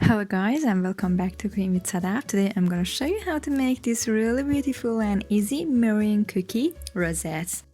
Hello guys and welcome back to Cooking with Sadaf. Today I'm gonna show you how to make this really beautiful and easy meringue cookie rosettes.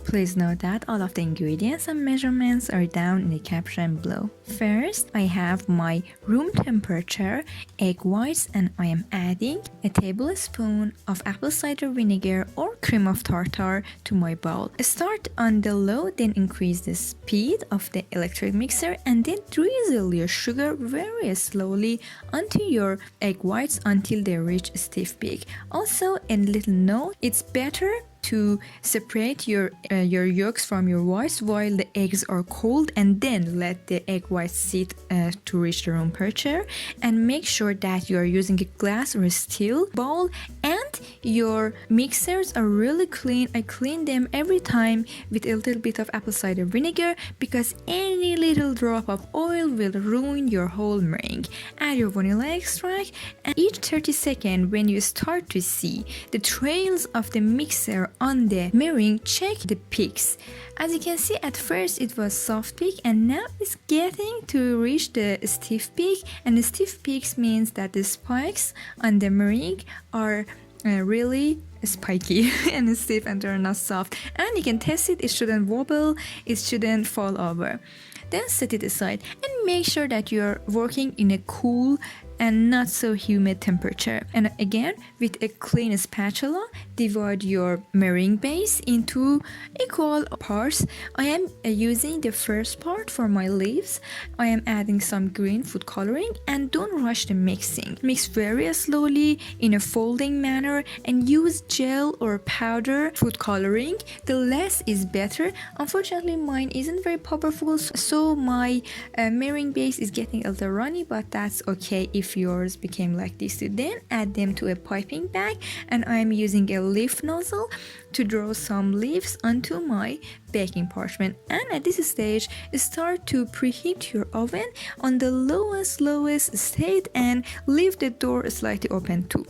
Please note that all of the ingredients and measurements are down in the caption below. First, I have my room temperature egg whites and I am adding a tablespoon of apple cider vinegar or cream of tartar to my bowl. Start on the low, then increase the speed of the electric mixer and then drizzle your sugar very slowly onto your egg whites until they reach stiff peak. Also, a little note, it's better to separate your yolks from your whites while the eggs are cold and then let the egg whites sit to reach the room temperature, and make sure that you are using a glass or a steel bowl and your mixers are really clean. I clean them every time with a little bit of apple cider vinegar because any little drop of oil will ruin your whole meringue. Add your vanilla extract and each 30 seconds when you start to see the trails of the mixer on the meringue, check the peaks. As you can see, at first it was soft peak and now it's getting to reach the stiff peak, and the stiff peaks means that the spikes on the meringue are really spiky and stiff and they're not soft, and you can test it. It shouldn't wobble, it shouldn't fall over. Then set it aside and make sure that you're working in a cool and not so humid temperature. And again, with a clean spatula, divide your meringue base into equal parts. I am using the first part for my leaves. I am adding some green food coloring and don't rush the mixing. Mix very slowly in a folding manner and use gel or powder food coloring. The less is better. Unfortunately, mine isn't very powerful, so my meringue base is getting a little runny, but that's okay if yours became like this. Then add them to a piping bag and I'm using a leaf nozzle to draw some leaves onto my baking parchment. And at this stage, start to preheat your oven on the lowest state and leave the door slightly open too.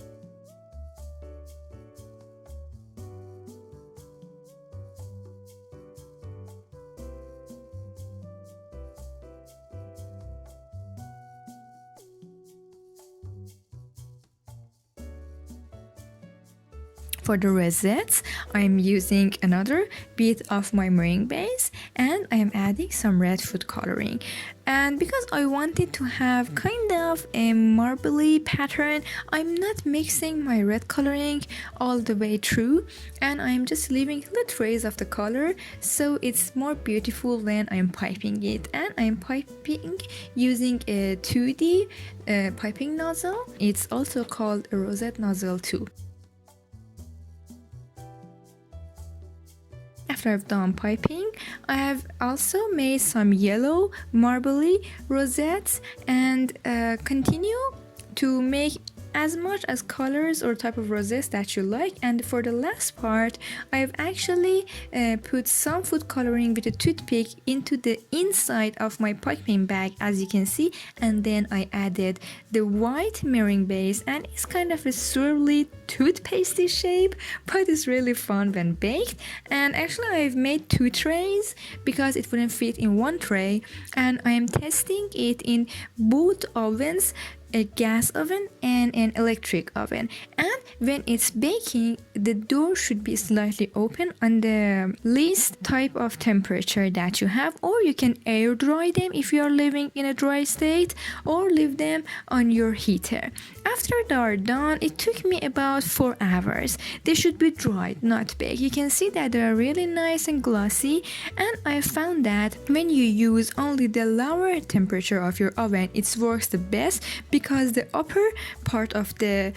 For the rosettes, I'm using another bit of my meringue base and I am adding some red food coloring. And because I wanted to have kind of a marbly pattern, I'm not mixing my red coloring all the way through and I'm just leaving the trace of the color so it's more beautiful when I'm piping it. And I'm piping using a 2D piping nozzle. It's also called a rosette nozzle too. After I've done piping, I have also made some yellow marbly rosettes and continue to make as much as colors or type of rosettes that you like. And for the last part, I've actually put some food coloring with a toothpick into the inside of my piping bag, as you can see, and then I added the white meringue base and it's kind of a swirly toothpastey shape, but it's really fun when baked. And actually I've made 2 trays because it wouldn't fit in one tray, and I am testing it in both ovens, a gas oven and an electric oven. And when it's baking, the door should be slightly open on the least type of temperature that you have, or you can air dry them if you are living in a dry state, or leave them on your heater. After they are done, it took me about 4 hours. They should be dried, not baked. You can see that they are really nice and glossy, and I found that when you use only the lower temperature of your oven, it works the best because the upper part of the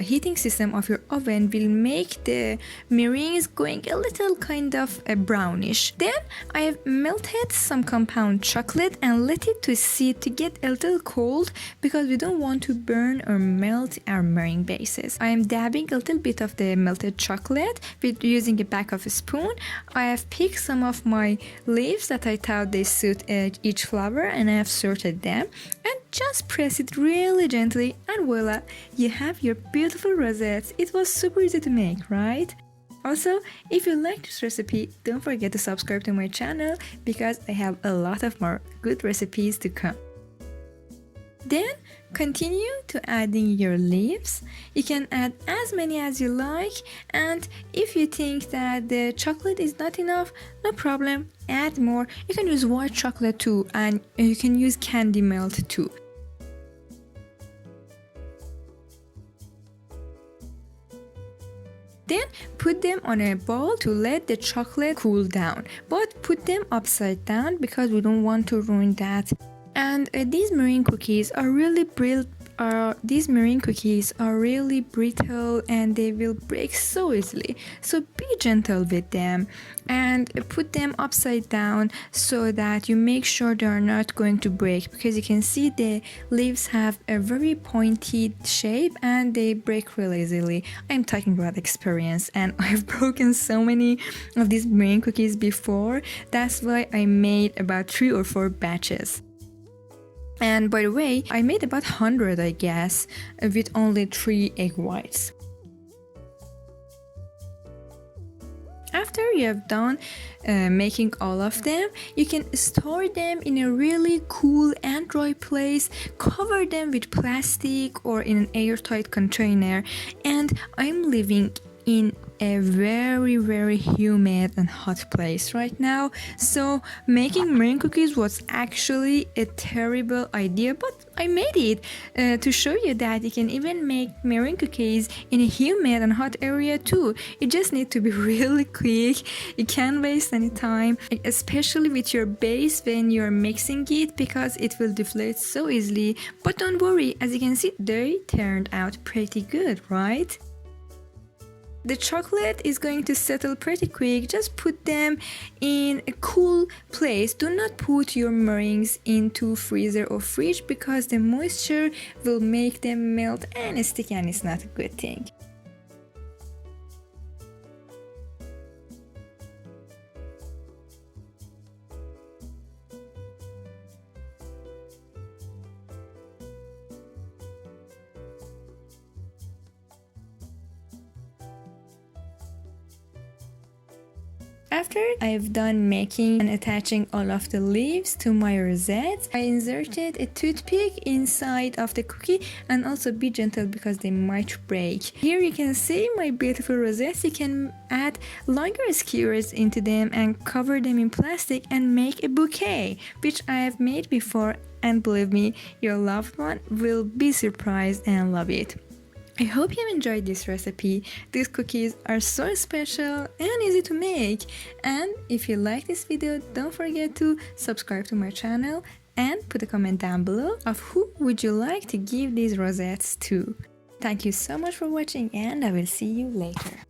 heating system of your oven will make the meringues going a little kind of brownish. Then I have melted some compound chocolate and let it to sit to get a little cold because we don't want to burn or melt our meringue bases. I am dabbing a little bit of the melted chocolate with using a back of a spoon. I have picked some of my leaves that I thought they suit each flower and I have sorted them. just press it really gently and voila, you have your beautiful rosettes. It was super easy to make, right? Also, if you like this recipe, don't forget to subscribe to my channel because I have a lot of more good recipes to come. Then continue to adding your leaves. You can add as many as you like, and if you think that the chocolate is not enough, no problem, add more. You can use white chocolate too, and you can use candy melt too. Then put them on a bowl to let the chocolate cool down, but put them upside down because we don't want to ruin that. And these meringue cookies are really brittle and they will break so easily. So be gentle with them and put them upside down so that you make sure they are not going to break, because you can see the leaves have a very pointed shape and they break really easily. I'm talking about experience, and I've broken so many of these meringue cookies before. That's why I made about 3 or 4 batches. And by the way, I made about 100, I guess, with only 3 egg whites. After you have done making all of them, you can store them in a really cool and dry place, cover them with plastic or in an airtight container. And I'm living in a very humid and hot place right now, so making meringue cookies was actually a terrible idea, but I made it to show you that you can even make meringue cookies in a humid and hot area too. You just need to be really quick. You can't waste any time, especially with your base when you're mixing it, because it will deflate so easily. But don't worry, as you can see, they turned out pretty good, right? The chocolate is going to settle pretty quick. Just put them in a cool place. Do not put your meringues into freezer or fridge because the moisture will make them melt and stick, and it's not a good thing. After I've done making and attaching all of the leaves to my rosettes, I inserted a toothpick inside of the cookie, and also be gentle because they might break. Here you can see my beautiful rosettes. You can add longer skewers into them and cover them in plastic and make a bouquet, which I have made before, and believe me, your loved one will be surprised and love it. I hope you enjoyed this recipe. These cookies are so special and easy to make. And if you like this video, don't forget to subscribe to my channel and put a comment down below of who would you like to give these rosettes to. Thank you so much for watching, and I will see you later.